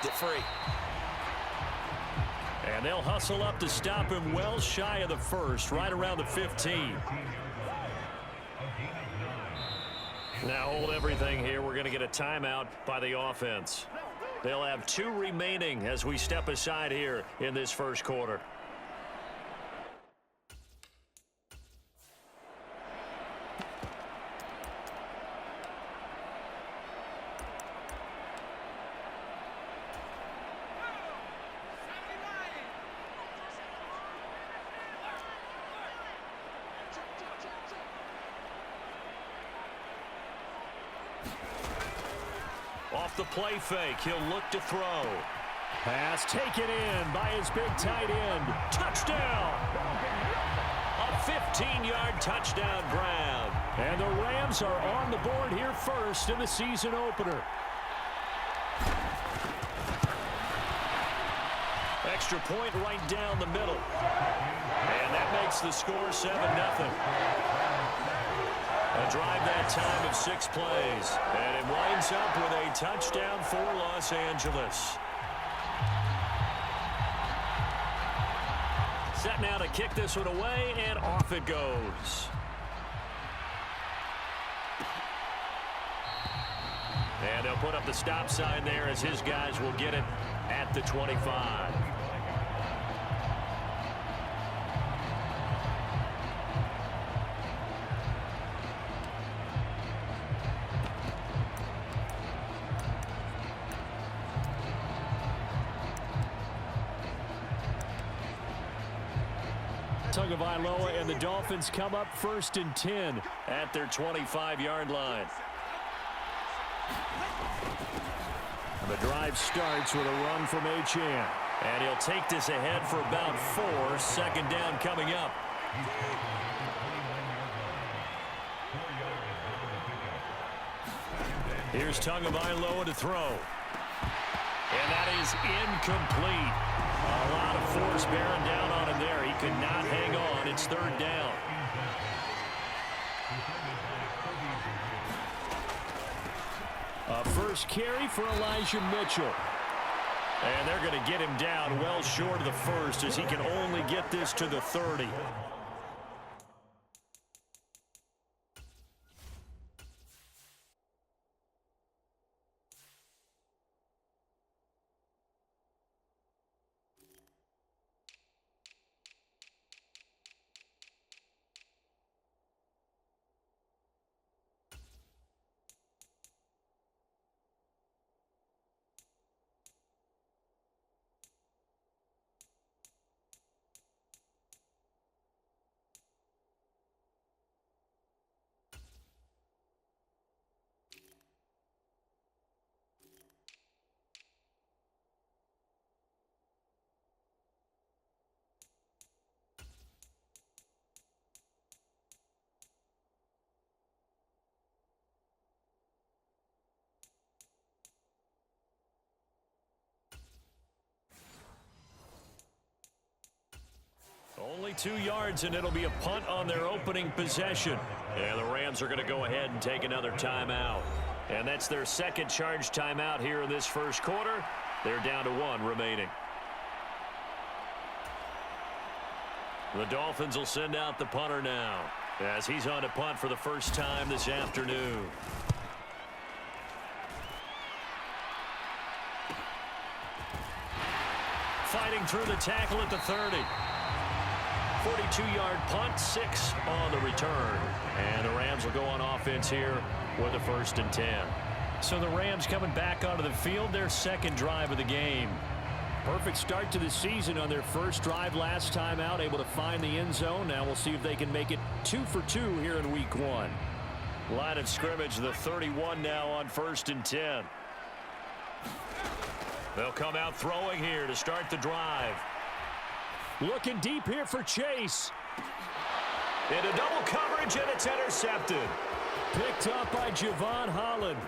kept it free. And they'll hustle up to stop him well shy of the first, right around the 15. Now hold everything here. We're going to get a timeout by the offense. They'll have 2 remaining as we step aside here in this first quarter. Off the play fake, he'll look to throw. Pass taken in by his big tight end. Touchdown! A 15-yard touchdown grab. And the Rams are on the board here first in the season opener. Extra point right down the middle. And that makes the score 7-0. A drive that time of 6 plays. And it winds up with a touchdown for Los Angeles. Set now to kick this one away, and off it goes. And they'll put up the stop sign there as his guys will get it at the 25. Tagovailoa and the Dolphins come up 1st and 10 at their 25-yard line. The drive starts with a run from Achane. And he'll take this ahead for about 4. 2nd down coming up. Here's Tagovailoa to throw. And that is incomplete. A lot of force bearing down on him there. He could not hang on. It's 3rd down. A first carry for Elijah Mitchell. And they're going to get him down well short of the first as he can only get this to the 30. Only 2 yards, and it'll be a punt on their opening possession. And the Rams are going to go ahead and take another timeout. And that's their 2nd charge timeout here in this first quarter. They're down to 1 remaining. The Dolphins will send out the punter now as he's on to punt for the first time this afternoon. Fighting through the tackle at the 30. 42-yard punt, 6 on the return. And the Rams will go on offense here with a 1st and 10. So the Rams coming back onto the field, their 2nd drive of the game. Perfect start to the season on their first drive last time out, able to find the end zone. Now we'll see if they can make it 2 for 2 here in week 1. Line of scrimmage, the 31 now on 1st and 10. They'll come out throwing here to start the drive. Looking deep here for Chase. Into double coverage, and it's intercepted. Picked up by Javon Holland.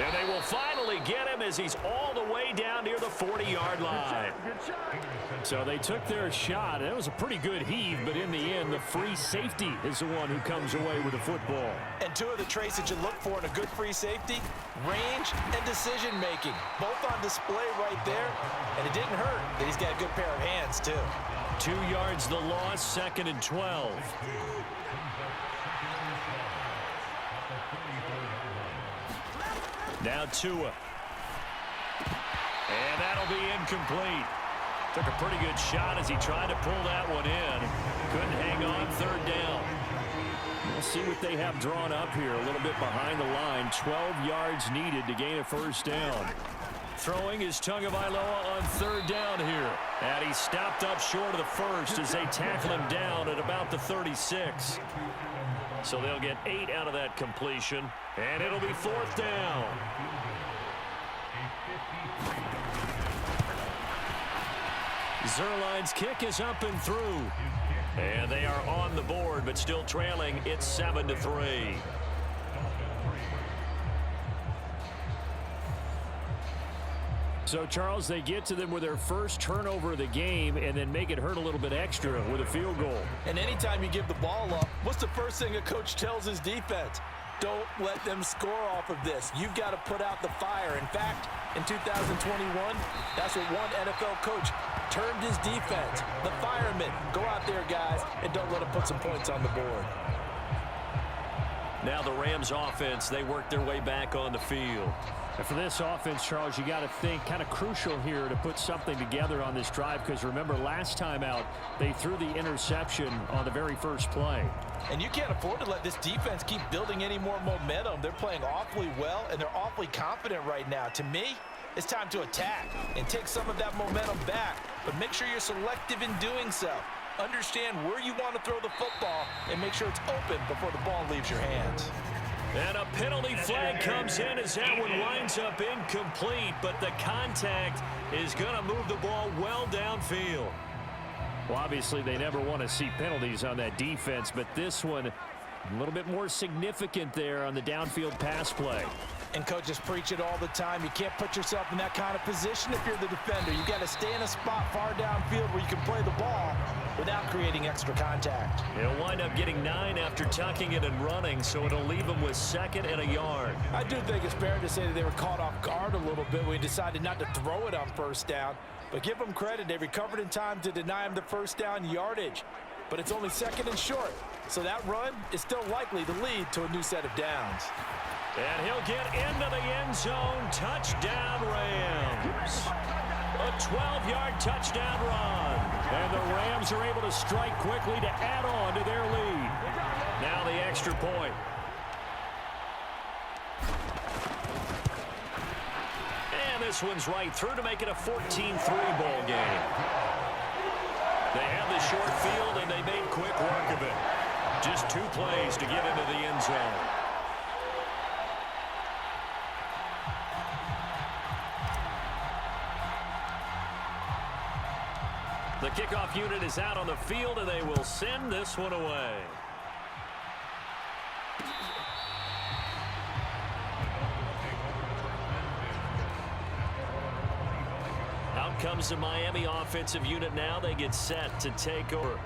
And they will finally get him as he's all the way down near the 40-yard line. So they took their shot. It was a pretty good heave, but in the end, the free safety is the one who comes away with the football. And two of the traits that you look for in a good free safety, range and decision-making. Both on display right there. And it didn't hurt that he's got a good pair of hands, too. 2 yards the loss, 2nd and 12. Now Tua. And that'll be incomplete. Took a pretty good shot as he tried to pull that one in. Couldn't hang on, 3rd down. We'll see what they have drawn up here. A little bit behind the line. 12 yards needed to gain a 1st down. Throwing is Tagovailoa on 3rd down here. And he stopped up short of the 1st as they tackle him down at about the 36. So they'll get 8 out of that completion. And it'll be 4th down. Zerline's kick is up and through. And they are on the board, but still trailing. It's 7-3. So, Charles, they get to them with their first turnover of the game and then make it hurt a little bit extra with a field goal. And anytime you give the ball up, what's the first thing a coach tells his defense? Don't let them score off of this. You've got to put out the fire. In fact, in 2021, that's what one NFL coach termed his defense. The firemen. Go out there, guys, and don't let them put some points on the board. Now the Rams offense, they work their way back on the field. And for this offense, Charles, you got to think kind of crucial here to put something together on this drive, because remember last time out they threw the interception on the very first play. And you can't afford to let this defense keep building any more momentum. They're playing awfully well, and they're awfully confident right now. To me, it's time to attack and take some of that momentum back, but make sure you're selective in doing so. Understand where you want to throw the football and make sure it's open before the ball leaves your hands. And a penalty flag comes in as that one winds up incomplete, but the contact is going to move the ball well downfield. Well, obviously they never want to see penalties on that defense, but this one a little bit more significant there on the downfield pass play. And coaches preach it all the time. You can't put yourself in that kind of position if you're the defender. You've got to stay in a spot far downfield where you can play the ball without creating extra contact. It'll wind up getting 9 after tucking it and running, so it'll leave them with 2nd and a yard. I do think it's fair to say that they were caught off guard a little bit when we decided not to throw it on 1st down. But give them credit. They recovered in time to deny him the 1st down yardage. But it's only 2nd and short. So that run is still likely to lead to a new set of downs. And he'll get into the end zone. Touchdown, Rams. A 12-yard touchdown run. And the Rams are able to strike quickly to add on to their lead. Now the extra point. And this one's right through to make it a 14-3 ball game. They have the short field, and they made quick work of it. Just 2 plays to get into the end zone. The kickoff unit is out on the field, and they will send this one away. Out comes the Miami offensive unit now. They get set to take over.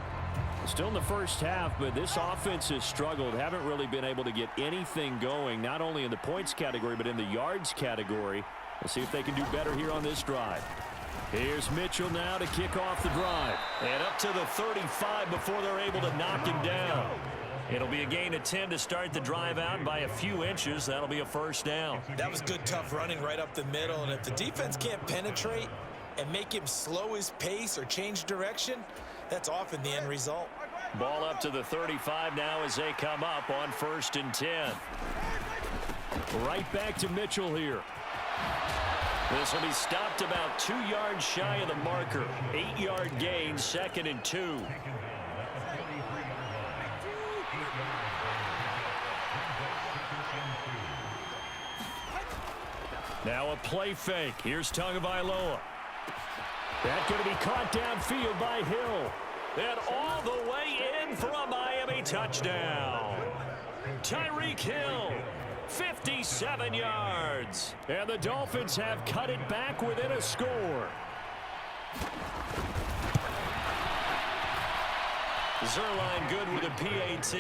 Still in the first half, but this offense has struggled. Haven't really been able to get anything going, not only in the points category, but in the yards category. We'll see if they can do better here on this drive. Here's Mitchell now to kick off the drive. And up to the 35 before they're able to knock him down. It'll be a gain of 10 to start the drive out by a few inches. That'll be a 1st down. That was good, tough running right up the middle. And if the defense can't penetrate and make him slow his pace or change direction, that's often the end result. Ball up to the 35 now as they come up on 1st and 10. Right back to Mitchell here. This will be stopped about 2 yards shy of the marker. 8-yard gain, 2nd and 2. Now a play fake. Here's Tagovailoa. That's going to be caught downfield by Hill. And all the way in for a Miami touchdown. Tyreek Hill 57 yards. And the Dolphins have cut it back within a score. Zerline good with a PAT,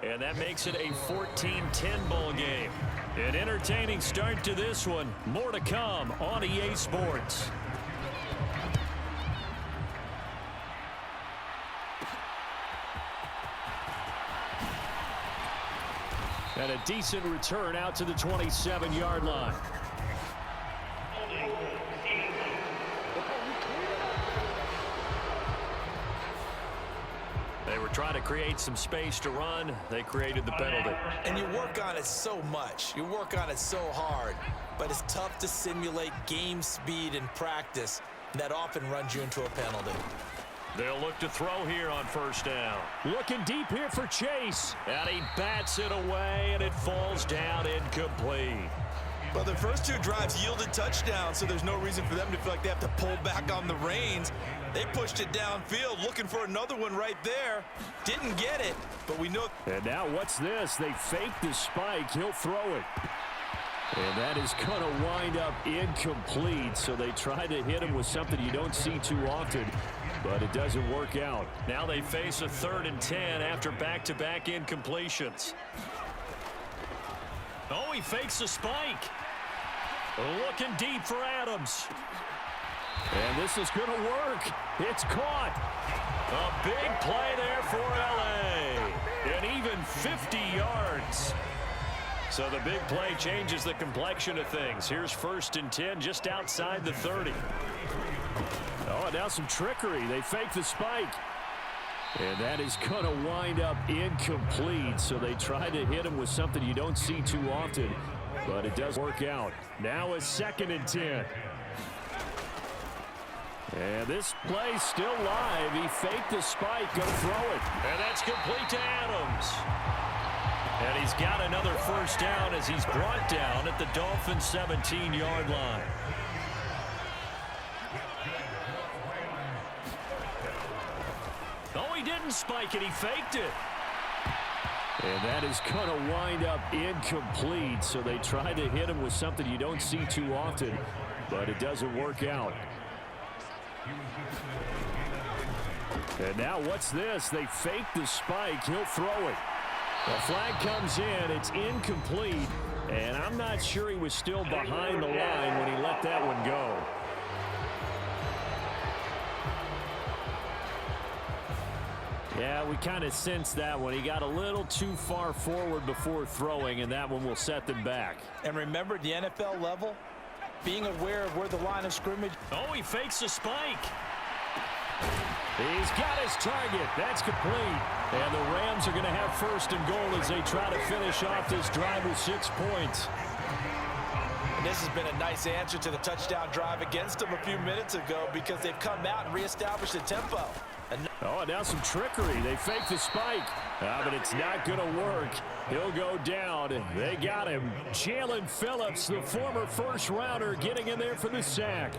and that makes it a 14-10 ball game. An entertaining start to this one. More to come on EA Sports. And a decent return out to the 27-yard line. They were trying to create some space to run. They created the penalty. And you work on it so much. You work on it so hard. But it's tough to simulate game speed in practice. That often runs you into a penalty. They'll look to throw here on first down. Looking deep here for Chase. And he bats it away, and it falls down incomplete. Well, the first two drives yielded touchdowns, so there's no reason for them to feel like they have to pull back on the reins. They pushed it downfield, looking for another one right there. Didn't get it, but we know. And now what's this? They fake the spike. He'll throw it. And that is going to wind up incomplete, so they try to hit him with something you don't see too often, but it doesn't work out. Now they face a 3rd and 10 after back-to-back incompletions. Oh, he fakes the spike. Looking deep for Adams. And this is going to work. It's caught. A big play there for L.A. And even 50 yards. So the big play changes the complexion of things. Here's 1st and 10 just outside the 30. Oh, now some trickery. They fake the spike. And that is going to wind up incomplete. So they try to hit him with something you don't see too often, but it does work out. Now a 2nd and 10. And this play's still live. He faked the spike. Go throw it. And that's complete to Adams. And he's got another 1st down as he's brought down at the Dolphins' 17-yard line. Oh, he didn't spike it. He faked it. And that is going to wind up incomplete. So they try to hit him with something you don't see too often, but it doesn't work out. And now what's this? They fake the spike. He'll throw it. The flag comes in. It's incomplete. And I'm not sure he was still behind the line when he let that one go. Yeah, we kind of sensed that one. He got a little too far forward before throwing, and that one will set them back. And remember, the NFL level, being aware of where the line of scrimmage. Oh, he fakes the spike. He's got his target. That's complete. And the Rams are going to have 1st and goal as they try to finish off this drive with 6 points. And this has been a nice answer to the touchdown drive against them a few minutes ago because they've come out and reestablished the tempo. Oh, and now some trickery. They fake the spike. But it's not going to work. He'll go down. They got him. Jalen Phillips, the former 1st-rounder, getting in there for the sack.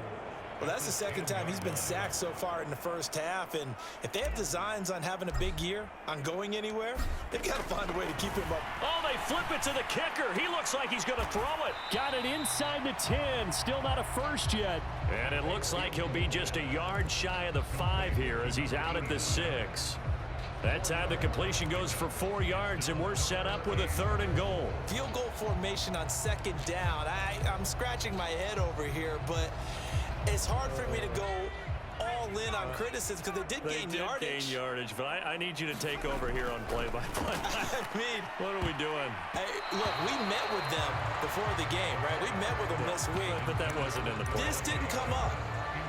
Well, that's the 2nd time he's been sacked so far in the 1st half. And if they have designs on having a big year, on going anywhere, they've got to find a way to keep him up. Oh, they flip it to the kicker. He looks like he's going to throw it. Got it inside the 10. Still not a 1st yet. And it looks like he'll be just a yard shy of the 5 here as he's out at the 6. That time the completion goes for 4 yards, and we're set up with a 3rd and goal. Field goal formation on 2nd down. I'm scratching my head over here, but it's hard for me to go all in on criticism because they did gain yardage. But I need you to take over here on play-by-play. I mean, what are we doing? Hey, look, we met with them before the game, right? We met with them this week. But that wasn't in the play. This didn't come up.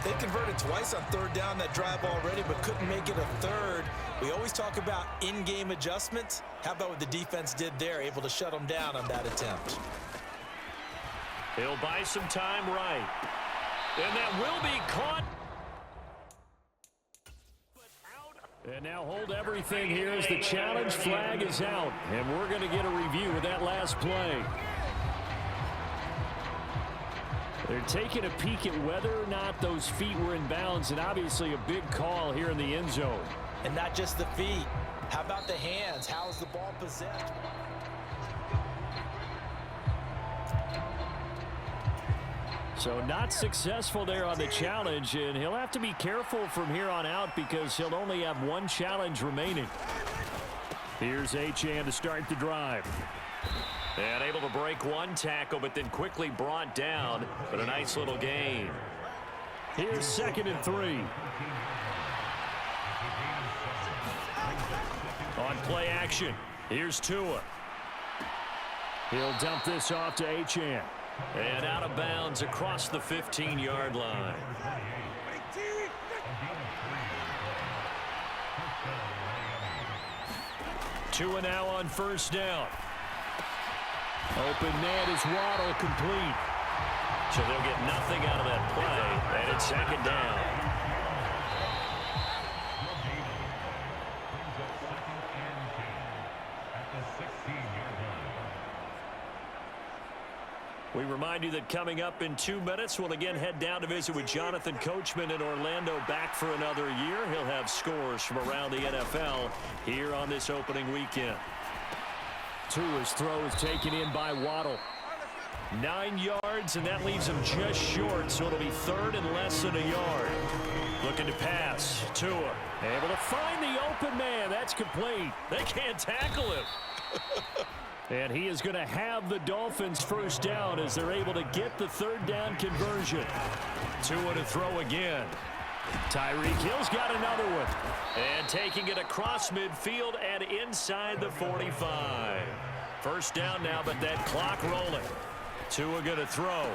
They converted twice on 3rd down that drive already, but couldn't make it a 3rd. We always talk about in-game adjustments. How about what the defense did there, able to shut them down on that attempt? He'll buy some time right. And that will be caught. And now hold everything here as the challenge flag is out. And we're going to get a review of that last play. They're taking a peek at whether or not those feet were in bounds, and obviously a big call here in the end zone. And not just the feet. How about the hands? How is the ball possessed? So not successful there on the challenge, and he'll have to be careful from here on out because he'll only have one challenge remaining. Here's Achane to start the drive. And able to break one tackle, but then quickly brought down. But a nice little gain. Here's 2nd and 3. On play action, here's Tua. He'll dump this off to Achane. And out of bounds across the 15-yard line. Tua now on 1st down. Open man is Waddle, complete. So they'll get nothing out of that play, and it's 2nd down. We remind you that coming up in 2 minutes, we'll again head down to visit with Jonathan Coachman in Orlando, back for another year. He'll have scores from around the NFL here on this opening weekend. Tua's throw is taken in by Waddle. 9 yards, and that leaves him just short, so it'll be 3rd and less than a yard. Looking to pass. Tua able to find the open man. That's complete. They can't tackle him. And he is going to have the Dolphins 1st down as they're able to get the 3rd down conversion. Tua to throw again. Tyreek Hill's got another one. And taking it across midfield and inside the 45. 1st down now, but that clock rolling. Tua going to throw.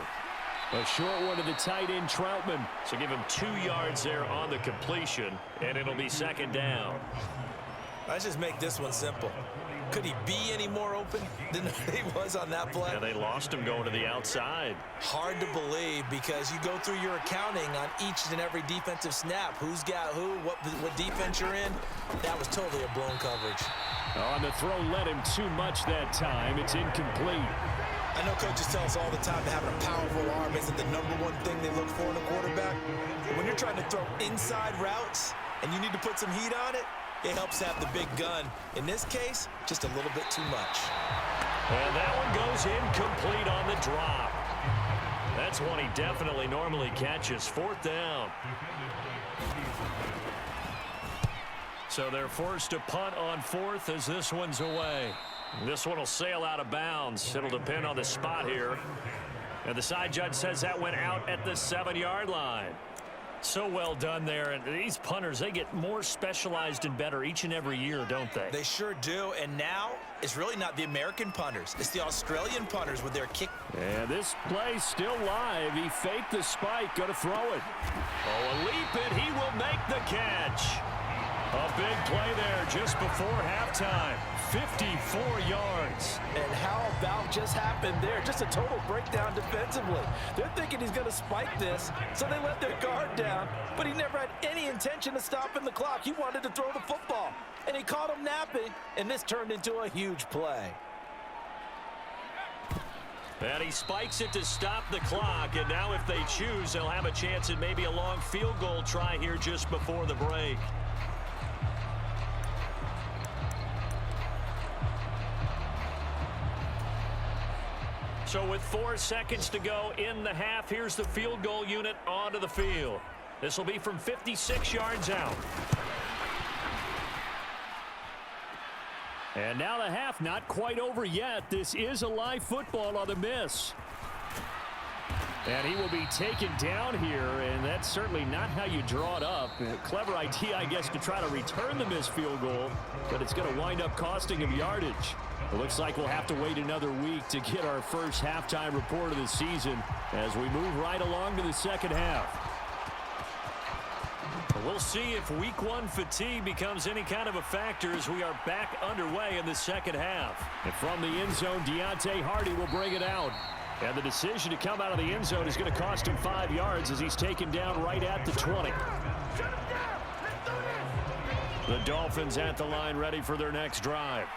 A short one to the tight end, Troutman. So give him 2 yards there on the completion, and it'll be 2nd down. Let's just make this one simple. Could he be any more open than he was on that play? Yeah, they lost him going to the outside. Hard to believe because you go through your accounting on each and every defensive snap. Who's got who, what defense you're in. That was totally a blown coverage. On the throw led him too much that time. It's incomplete. I know coaches tell us all the time that having a powerful arm isn't the #1 thing they look for in a quarterback. But when you're trying to throw inside routes and you need to put some heat on it, it helps have the big gun. In this case, just a little bit too much. And that one goes incomplete on the drop. That's one he definitely normally catches. 4th down. So they're forced to punt on 4th as this one's away. This one will sail out of bounds. It'll depend on the spot here. And the side judge says that went out at the 7-yard line. So well done there. And these punters, they get more specialized and better each and every year, don't they? They sure do. And now it's really not the American punters. It's the Australian punters with their kick. And this play's still live. He faked the spike. Going to throw it. Oh, a leap it. He will make the catch. A big play there just before halftime. 54 yards. And how about just happened there? Just a total breakdown defensively. They're thinking he's going to spike this, so they let their guard down. But he never had any intention of stopping the clock. He wanted to throw the football. And he caught him napping, and this turned into a huge play. And he spikes it to stop the clock. And now if they choose, they'll have a chance at maybe a long field goal try here just before the break. So with 4 seconds to go in the half, here's the field goal unit onto the field. This will be from 56 yards out. And now the half not quite over yet. This is a live football on the miss. And he will be taken down here, and that's certainly not how you draw it up. A clever idea, I guess, to try to return the missed field goal, but it's going to wind up costing him yardage. It looks like we'll have to wait another week to get our first halftime report of the season as we move right along to the 2nd half. We'll see if week 1 fatigue becomes any kind of a factor as we are back underway in the 2nd half. And from the end zone, Deontay Hardy will bring it out. And the decision to come out of the end zone is going to cost him 5 yards as he's taken down right at the 20. The Dolphins at the line ready for their next drive.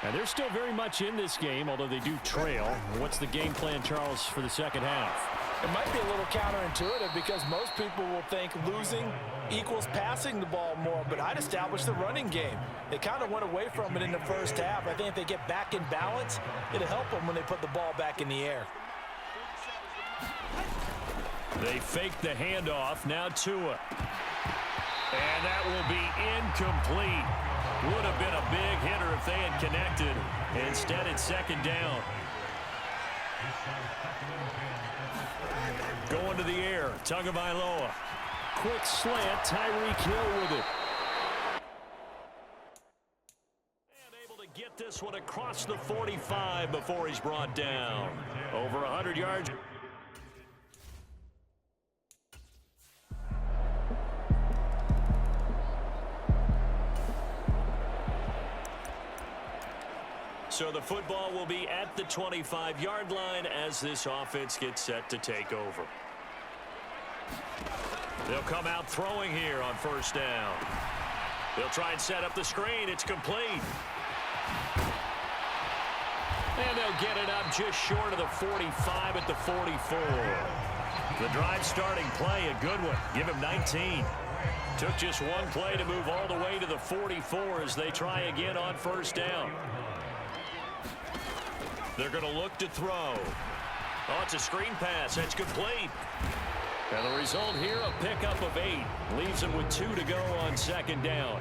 And they're still very much in this game, although they do trail. What's the game plan, Charles, for the 2nd half? It might be a little counterintuitive because most people will think losing equals passing the ball more, but I'd establish the running game. They kind of went away from it in the 1st half. I think if they get back in balance, it'll help them when they put the ball back in the air. They fake the handoff. Now Tua. And that will be incomplete. Would have been a big hitter if they had connected. Instead, it's second down. Going to the air. Tagovailoa. Quick slant. Tyreek Hill with it. And able to get this one across the 45 before he's brought down. Over 100 yards. So the football will be at the 25-yard line as this offense gets set to take over. They'll come out throwing here on first down. They'll try and set up the screen. It's complete. And they'll get it up just short of the 45 at the 44. The drive starting play, a good one. Give him 19. Took just one play to move all the way to the 44 as they try again on first down. They're going to look to throw. Oh, it's a screen pass. That's complete. And the result here, a pickup of 8. Leaves them with 2 to go on second down.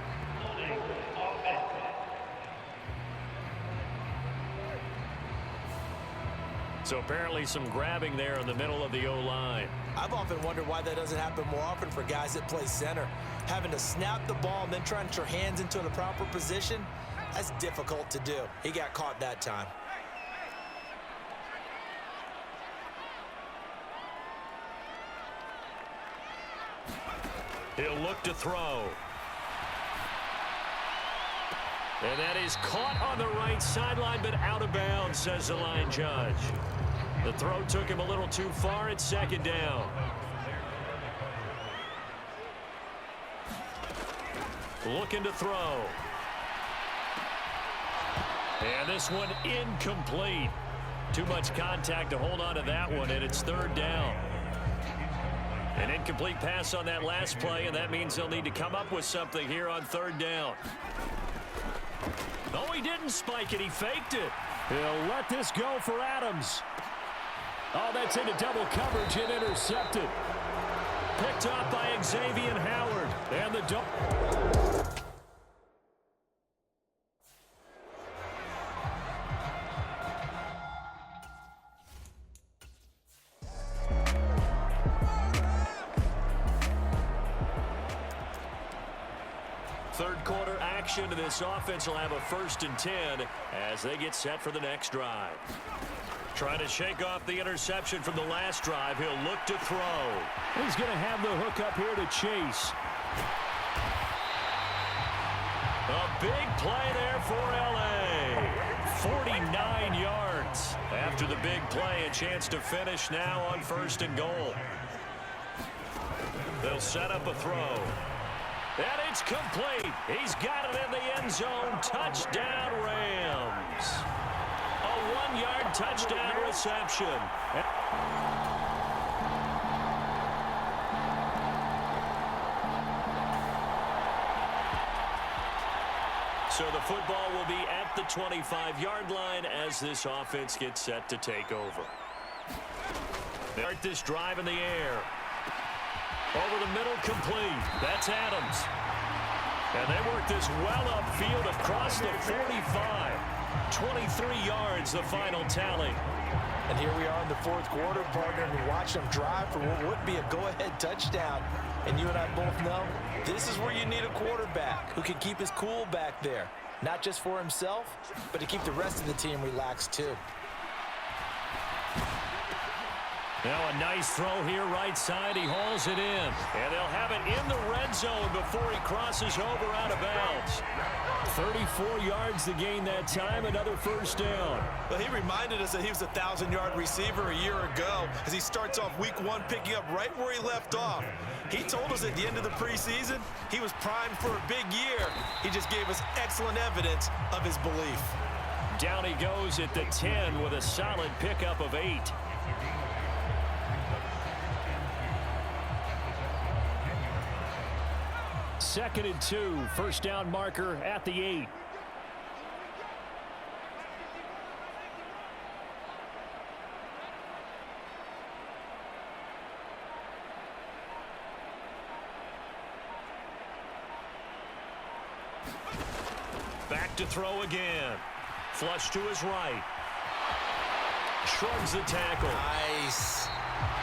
So apparently some grabbing there in the middle of the O-line. I've often wondered why that doesn't happen more often for guys that play center. Having to snap the ball and then trying to get your hands into the proper position, that's difficult to do. He got caught that time. He'll look to throw. And that is caught on the right sideline, but out of bounds, says the line judge. The throw took him a little too far. It's second down. Looking to throw. And this one incomplete. Too much contact to hold on to that one, and it's third down. An incomplete pass on that last play, and that means they'll need to come up with something here on third down. Oh, he didn't spike it. He faked it. He'll let this go for Adams. Oh, that's into double coverage and intercepted. Picked up by Xavier Howard. And the third quarter action, and this offense will have a 1st and 10 as they get set for the next drive. Trying to shake off the interception from the last drive. He'll look to throw. He's going to have the hook up here to Chase. A big play there for L.A. 49 yards. After the big play, a chance to finish now on 1st and goal. They'll set up a throw. And it's complete. He's got it in the end zone. Touchdown, Rams. A 1-yard touchdown reception. So the football will be at the 25-yard line as this offense gets set to take over. They start this drive in the air. Over the middle, complete. That's Adams. And they work this well upfield across the 45. 23 yards, the final tally. And here we are in the 4th quarter, partner, and watch them drive for what would be a go-ahead touchdown. And you and I both know this is where you need a quarterback who can keep his cool back there. Not just for himself, but to keep the rest of the team relaxed too. Now a nice throw here right side. He hauls it in. And they'll have it in the red zone before he crosses over out of bounds. 34 yards to gain that time. Another 1st down. Well, he reminded us that he was a 1,000-yard receiver a year ago as he starts off week 1 picking up right where he left off. He told us at the end of the preseason he was primed for a big year. He just gave us excellent evidence of his belief. Down he goes at the 10 with a solid pickup of 8. Second and 2. 1st down marker at the 8. look to throw again. Flush to his right. Shrugs the tackle. Nice.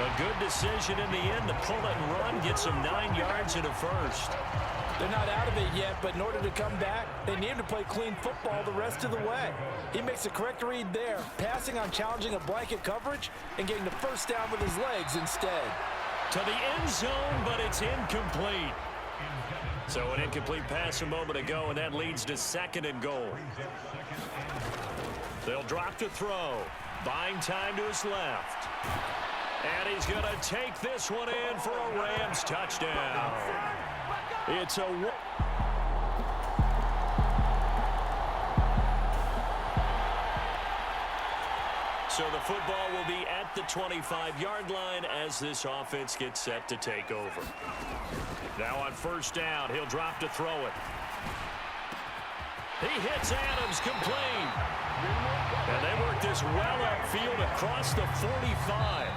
A good decision in the end to pull it and run, get some 9 yards and a first. They're not out of it yet, but in order to come back, they need to play clean football the rest of the way. He makes a correct read there, passing on challenging a blanket coverage and getting the first down with his legs instead. To the end zone, but it's incomplete. So an incomplete pass a moment ago, and that leads to 2nd and goal. They'll drop to throw. Buying time to his left. And he's going to take this one in for a Rams touchdown. It's a... So the football will be at the 25-yard line as this offense gets set to take over. Now on 1st down, he'll drop to throw it. He hits Adams complete. And they work this well upfield across the 45.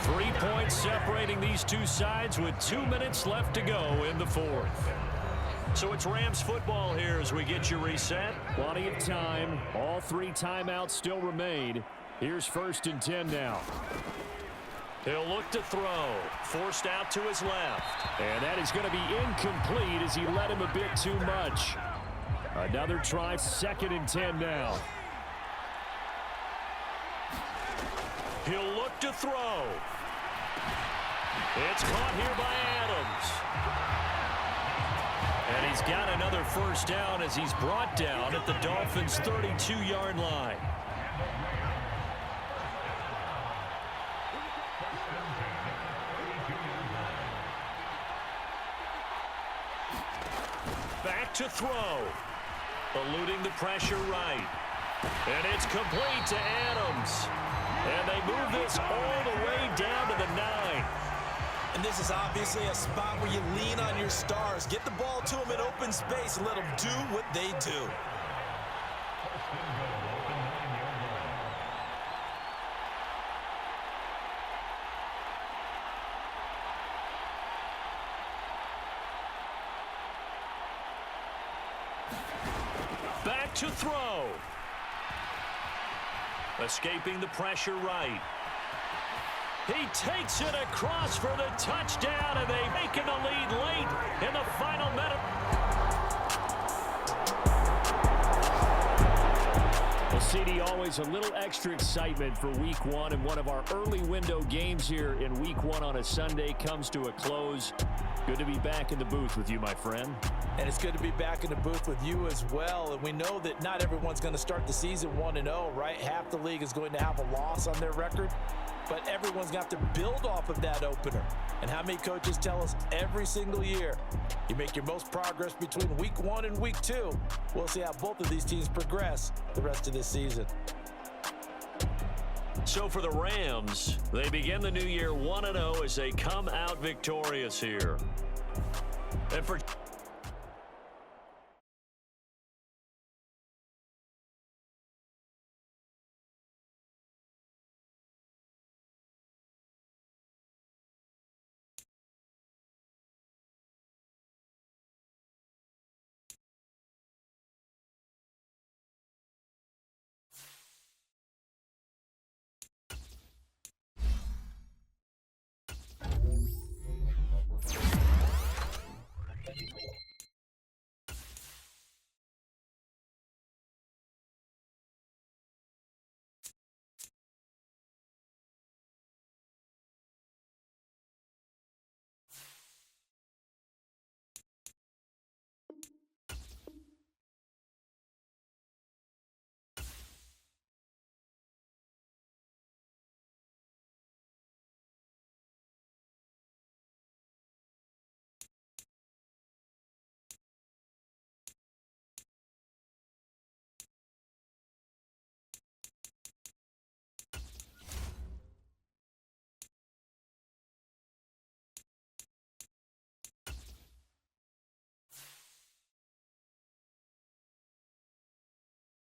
3 points separating these two sides with 2 minutes left to go in the 4th. So it's Rams football here as we get you reset. Plenty of time. All 3 timeouts still remain. Here's 1st and 10 now. He'll look to throw. Forced out to his left. And that is going to be incomplete as he let him a bit too much. Another try, 2nd and 10 now. He'll look to throw. It's caught here by Adams. And he's got another 1st down as he's brought down at the Dolphins' 32-yard line. Back to throw. Eluding the pressure right. And it's complete to Adams. And they move this all the way down to the 9. And this is obviously a spot where you lean on your stars. Get the ball to them in open space and let them do what they do. Back to throw. Escaping the pressure right. He takes it across for the touchdown, and they make it the lead late in the final minute. Well, CD, always a little extra excitement for Week 1, and one of our early window games here in Week 1 on a Sunday comes to a close. Good to be back in the booth with you, my friend. And it's good to be back in the booth with you as well. And we know that not everyone's going to start the season 1-0, right? Half the league is going to have a loss on their record. But everyone's going to have to build off of that opener. And how many coaches tell us every single year, you make your most progress between Week 1 and Week 2. We'll see how both of these teams progress the rest of this season. So for the Rams, they begin the new year 1-0 as they come out victorious here. And for